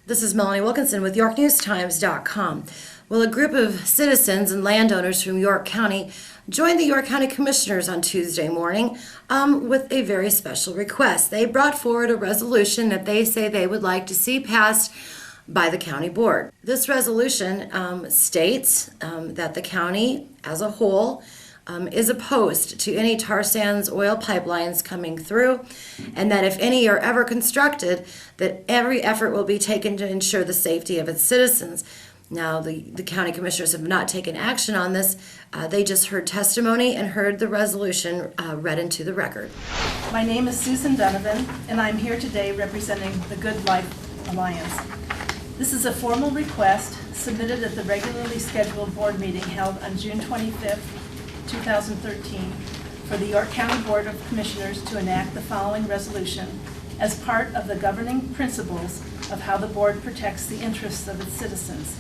This is Melanie Wilkinson with YorkNewsTimes.com. Well, a group of citizens and landowners from York County joined the York County Commissioners on Tuesday morning with a very special request. They brought forward a resolution that they say they would like to see passed by the county board. This resolution states that the county as a whole is opposed to any tar sands oil pipelines coming through, and that if any are ever constructed, that every effort will be taken to ensure the safety of its citizens. Now, the county commissioners have not taken action on this. They just heard testimony and heard the resolution read into the record. My name is Susan Donovan, and I'm here today representing the Good Life Alliance. This is a formal request submitted at the regularly scheduled board meeting held on June 25th, 2013, for the York County Board of Commissioners to enact the following resolution as part of the governing principles of how the board protects the interests of its citizens.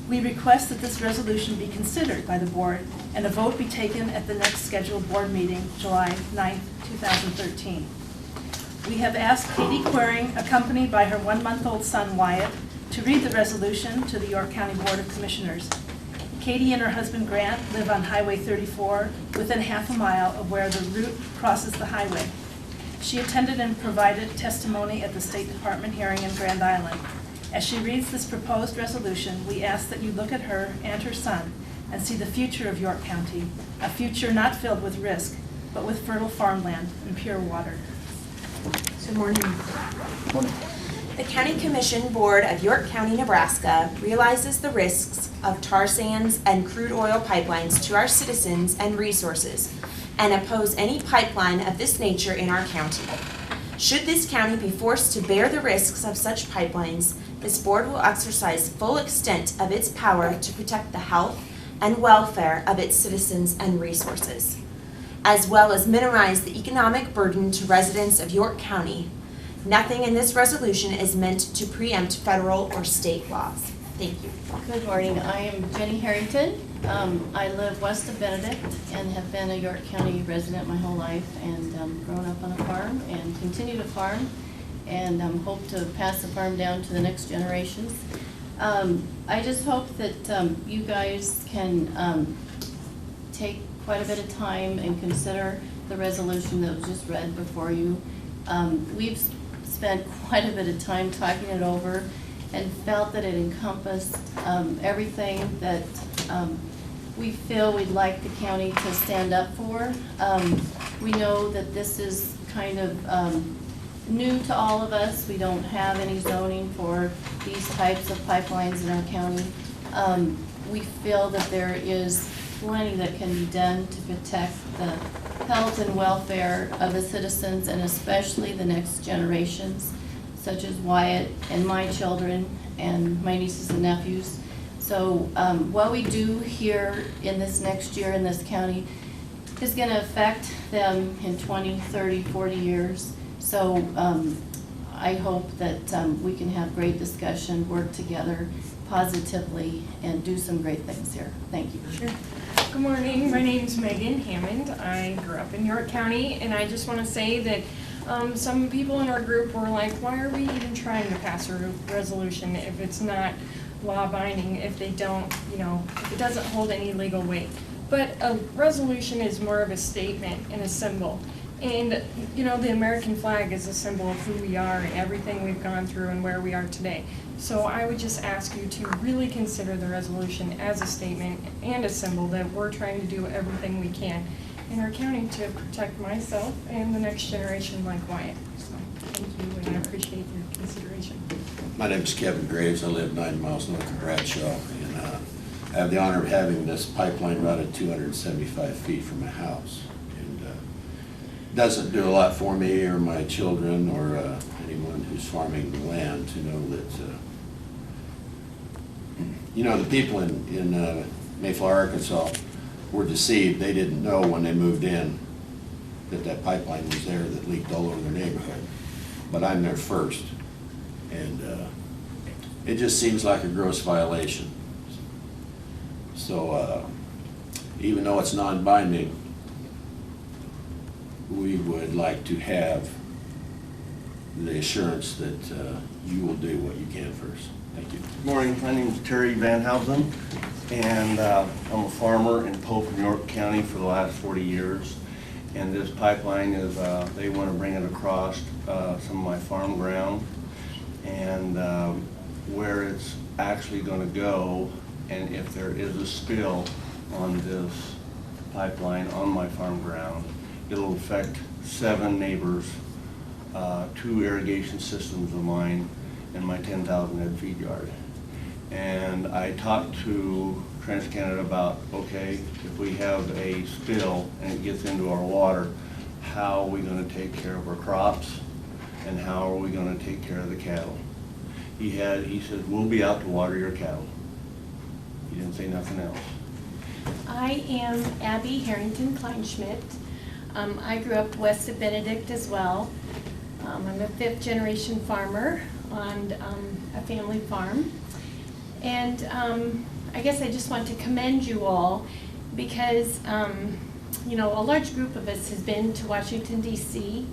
We request that this resolution be considered by the board and a vote be taken at the next scheduled board meeting, July 9th, 2013. We have asked Katie Quering, accompanied by her 1-month-old son Wyatt, to read the resolution to the York County Board of Commissioners. Katie and her husband Grant live on Highway 34, within half a mile of where the route crosses the highway. She attended and provided testimony at the State Department hearing in Grand Island. As she reads this proposed resolution, we ask that you look at her and her son and see the future of York County, a future not filled with risk, but with fertile farmland and pure water. Good morning. The County Commission Board of York County, Nebraska realizes the risks of tar sands and crude oil pipelines to our citizens and resources and oppose any pipeline of this nature in our county. Should this county be forced to bear the risks of such pipelines, this board will exercise full extent of its power to protect the health and welfare of its citizens and resources, as well as minimize the economic burden to residents of York County. Nothing in this resolution is meant to preempt federal or state laws. Thank you. Good morning. I am Jenny Harrington. I live west of Benedict and have been a York County resident my whole life, and grown up on a farm and continue to farm, and hope to pass the farm down to the next generations. I just hope that you guys can take quite a bit of time and consider the resolution that was just read before you. We've spent quite a bit of time talking it over and felt that it encompassed everything that we feel we'd like the county to stand up for. We know that this is kind of new to all of us. We don't have any zoning for these types of pipelines in our county. We feel that there is plenty that can be done to protect the health and welfare of the citizens, and especially the next generations, such as Wyatt and my children and my nieces and nephews. So what we do here in this next year in this county is going to affect them in 20, 30, 40 years. So I hope that we can have great discussion, work together positively, and do some great things here. Thank you. Sure. Good morning. My name's Megan Hammond. I grew up in York County, and I just want to say that some people in our group were like, why are we even trying to pass a resolution if it's not law-binding, if they don't, if it doesn't hold any legal weight. But a resolution is more of a statement and a symbol. And, the American flag is a symbol of who we are and everything we've gone through and where we are today. So I would just ask you to really consider the resolution as a statement and a symbol that we're trying to do everything we can in our county to protect myself and the next generation like Wyatt. So thank you, and I appreciate your consideration. My name is Kevin Graves. I live 9 miles north of Bradshaw, and I have the honor of having this pipeline routed 275 feet from my house. And it doesn't do a lot for me or my children or anyone who's farming the land to know that, the people in Mayflower, Arkansas were deceived. They didn't know when they moved in that pipeline was there that leaked all over their neighborhood. But I'm there first. And it just seems like a gross violation. So even though it's non-binding, we would like to have the assurance that you will do what you can for us. Thank you. Good morning, my name is Terry Van Housen, and I'm a farmer in Pope, New York County for the last 40 years. And this pipeline is, they want to bring it across some of my farm ground, and where it's actually going to go, and if there is a spill on this pipeline on my farm ground, it'll affect 7 neighbors, 2 irrigation systems of mine, and my 10,000 head feed yard. And I talked to TransCanada about, okay, if we have a spill and it gets into our water, how are we going to take care of our crops, and how are we going to take care of the cattle? He said, we'll be out to water your cattle. He didn't say nothing else. I am Abby Harrington Kleinschmidt. I grew up west of Benedict as well. I'm a 5th generation farmer on a family farm. And I guess I just want to commend you all because, you know, a large group of us has been to Washington, D.C.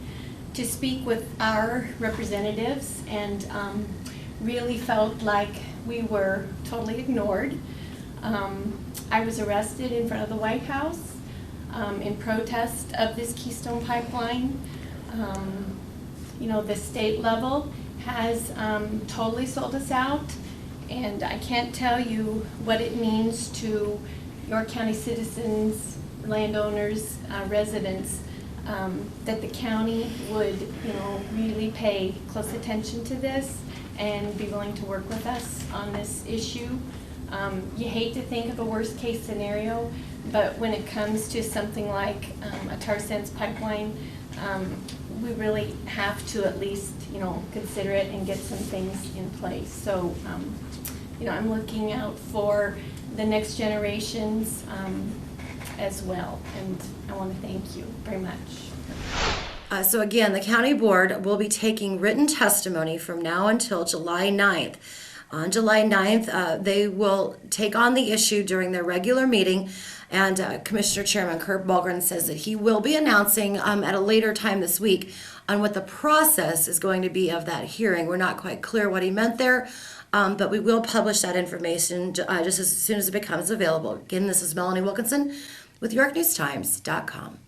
to speak with our representatives and really felt like we were totally ignored. I was arrested in front of the White House in protest of this Keystone pipeline. You know, the state level has totally sold us out, and I can't tell you what it means to York County citizens, landowners, residents, that the county would, you know, really pay close attention to this and be willing to work with us on this issue. You hate to think of a worst case scenario, but when it comes to something like a tar sands pipeline, we really have to at least, you know, consider it and get some things in place. So, you know, I'm looking out for the next generations as well, and I want to thank you very much. So again, the county board will be taking written testimony from now until July 9th. On July 9th, they will take on the issue during their regular meeting, and Commissioner Chairman Kurt Balgren says that he will be announcing at a later time this week on what the process is going to be of that hearing. We're not quite clear what he meant there, but we will publish that information just as soon as it becomes available. Again, this is Melanie Wilkinson with YorkNewsTimes.com.